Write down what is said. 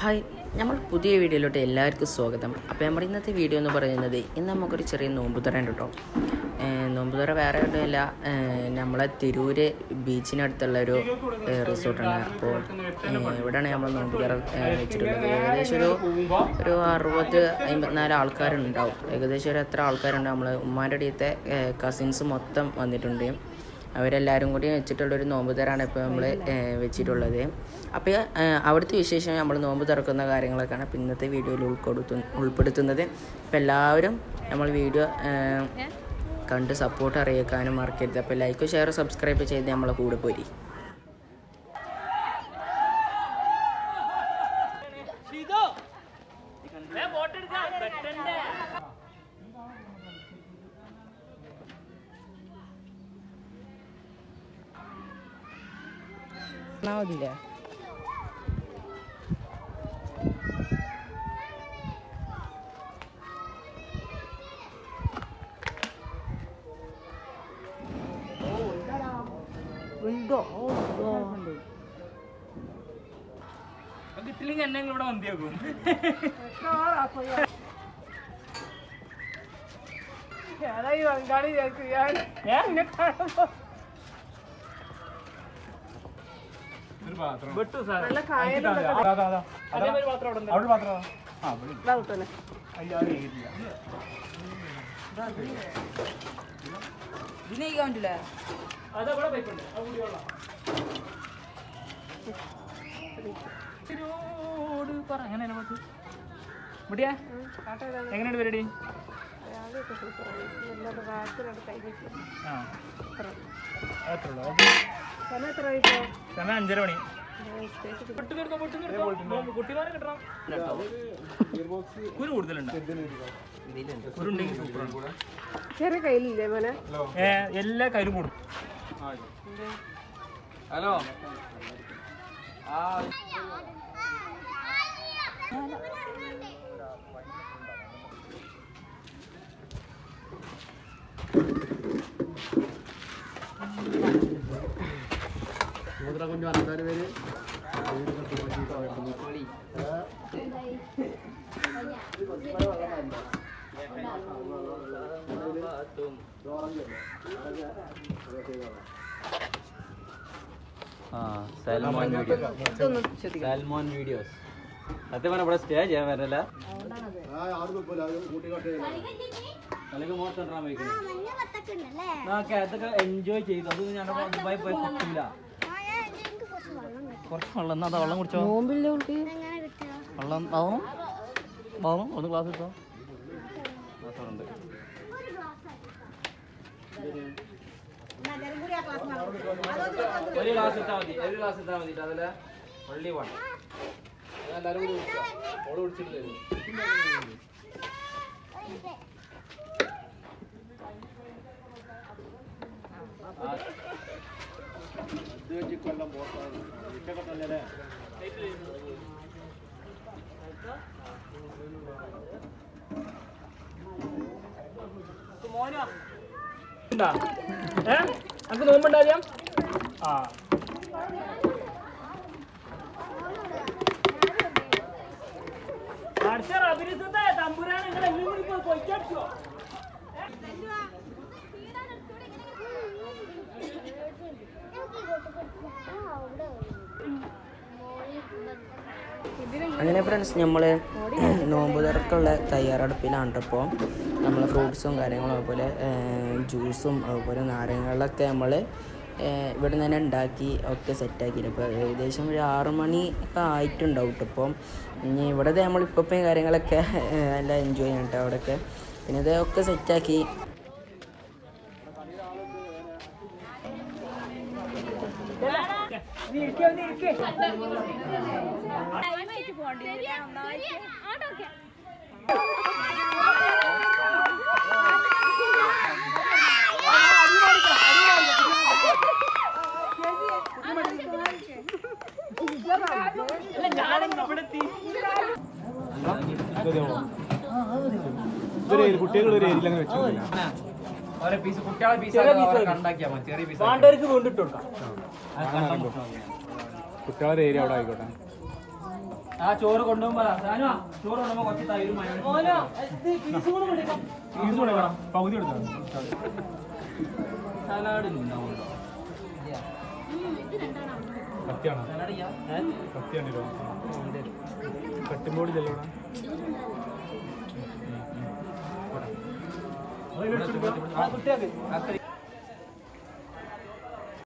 Hi, നമ്മൾ പുതിയ വീഡിയോയിലോട്ട് എല്ലാവർക്കും സ്വാഗതം. അപ്പോൾ നമ്മുടെ ഇന്നത്തെ വീഡിയോ എന്ന് പറയുന്നത് ഇന്ന് നമുക്കൊരു ചെറിയ നോമ്പുതുറ ഉണ്ട് കേട്ടോ. നോമ്പുതുറ വേറെ ഒന്നുമില്ല, നമ്മളെ തിരൂർ ബീച്ചിനടുത്തുള്ളൊരു റിസോർട്ടാണ്. അപ്പോൾ ഇവിടെയാണ് നമ്മൾ നോമ്പുതുറ വെച്ചിട്ടുള്ളത്. ഏകദേശം ഒരു 60-54 ആൾക്കാരുണ്ടാവും. ഏകദേശം ഒരു എത്ര ആൾക്കാരുണ്ട്. നമ്മൾ ഉമ്മാൻ്റെ അടുത്തെ കസിൻസ് മൊത്തം വന്നിട്ടുണ്ട്. അവരെല്ലാവരും കൂടി വെച്ചിട്ടുള്ളൊരു നോമ്പുതരാണ് ഇപ്പോൾ നമ്മൾ വെച്ചിട്ടുള്ളത്. അപ്പോൾ അവിടുത്തെ വിശേഷം നമ്മൾ നോമ്പ് തുറക്കുന്ന കാര്യങ്ങളൊക്കെയാണ് ഇപ്പോൾ ഇന്നത്തെ വീഡിയോയിൽ ഉൾപ്പെടുത്തുന്നത്. അപ്പോൾ എല്ലാവരും നമ്മൾ വീഡിയോ കണ്ട് സപ്പോർട്ട് അറിയിക്കാനും മറക്കരുത്. അപ്പോൾ ലൈക്ക് ഷെയർ സബ്സ്ക്രൈബ് ചെയ്ത് നമ്മളെ കൂടെ പോരി. ില്ല കിട്ടില്ലെങ്കിൽ എന്നെ ഇവിടെ മന്തിയാക്കും. എങ്ങനെയുണ്ട് പരിപാടി? സമയം 5:30 മണി. കുട്ടിമാരെ കിട്ടണം. കുരു കൂടുതലുണ്ട്. ചെറിയ കയ്യിലില്ലേ മോനെ? എല്ലാ കയ്യിലും കൂടും. ഹലോ, கொஞ்சம் அந்த பேர் സാൽമോൻ വീഡിയോസ്. സത്യം പറഞ്ഞ ഇവിടെ സ്റ്റേ ചെയ്യാൻ വരല്ല. അതൊക്കെ എൻജോയ് ചെയ്തു. അത് ഞാൻ ദുബായി പോയി കിട്ടില്ല. കുറച്ച് വെള്ളം എന്നാ വെള്ളം കുടിച്ചോ? വെള്ളം ആവും. ഒന്ന് ഗ്ലാസ് എടുത്തോ. ഗ്ലാസ്സുണ്ട്. ഒരു ഗ്ലാസ് ഇട്ടാൽ മതി. അതില് വള്ളി വേണം. എല്ലാവരും കൂടി ഓള് കുടിച്ചിട്ട് കൊല്ലം പോകാതെ നമുക്ക് നോമ്പുണ്ടാകാം. ആ തമ്പുരാണ് നിങ്ങൾ എല്ലാം കൂടി പോയി പൊയ്ക്കോ. അങ്ങനെ ഫ്രണ്ട്സ്, നമ്മൾ നോമ്പ് തുറക്കുള്ള തയ്യാറെടുപ്പിലാണ്. ഇപ്പോൾ നമ്മൾ ഫ്രൂട്ട്സും കാര്യങ്ങളും അതുപോലെ ജ്യൂസും അതുപോലെ നാരങ്ങളൊക്കെ നമ്മൾ ഇവിടെ നിന്ന് തന്നെ ഉണ്ടാക്കി ഒക്കെ സെറ്റാക്കിയിട്ട് ഇപ്പോൾ ഏകദേശം ഒരു 6 മണി ഒക്കെ ആയിട്ടുണ്ടാവും കേട്ടോ. ഇപ്പം ഇനി ഇവിടുത്തെ നമ്മളിപ്പം കാര്യങ്ങളൊക്കെ നല്ല എൻജോയ് ചെയ്യണം കേട്ടോ അവിടെയൊക്കെ. പിന്നെ ഇതൊക്കെ സെറ്റാക്കി കുട്ടികൾ ഒരു ഏരിയയിൽ അങ്ങനെ വെച്ചു. കുട്ടികളെ ഏരിയ അവിടെ ആയിക്കോട്ടെ. ആ ചോറ് കൊണ്ടുപോകുമ്പോ സാനോ ചോറ് കൊണ്ടുപോകുമ്പോ കുറച്ച് തൈരും പകുതി എടുത്താൽ സലാഡ് ഉണ്ടാവുമല്ലോ സത്യാണോ സത്യാണല്ലോ കട്ടുമ്പോടി ചെല്ലണം കുട്ടിയാക്ക്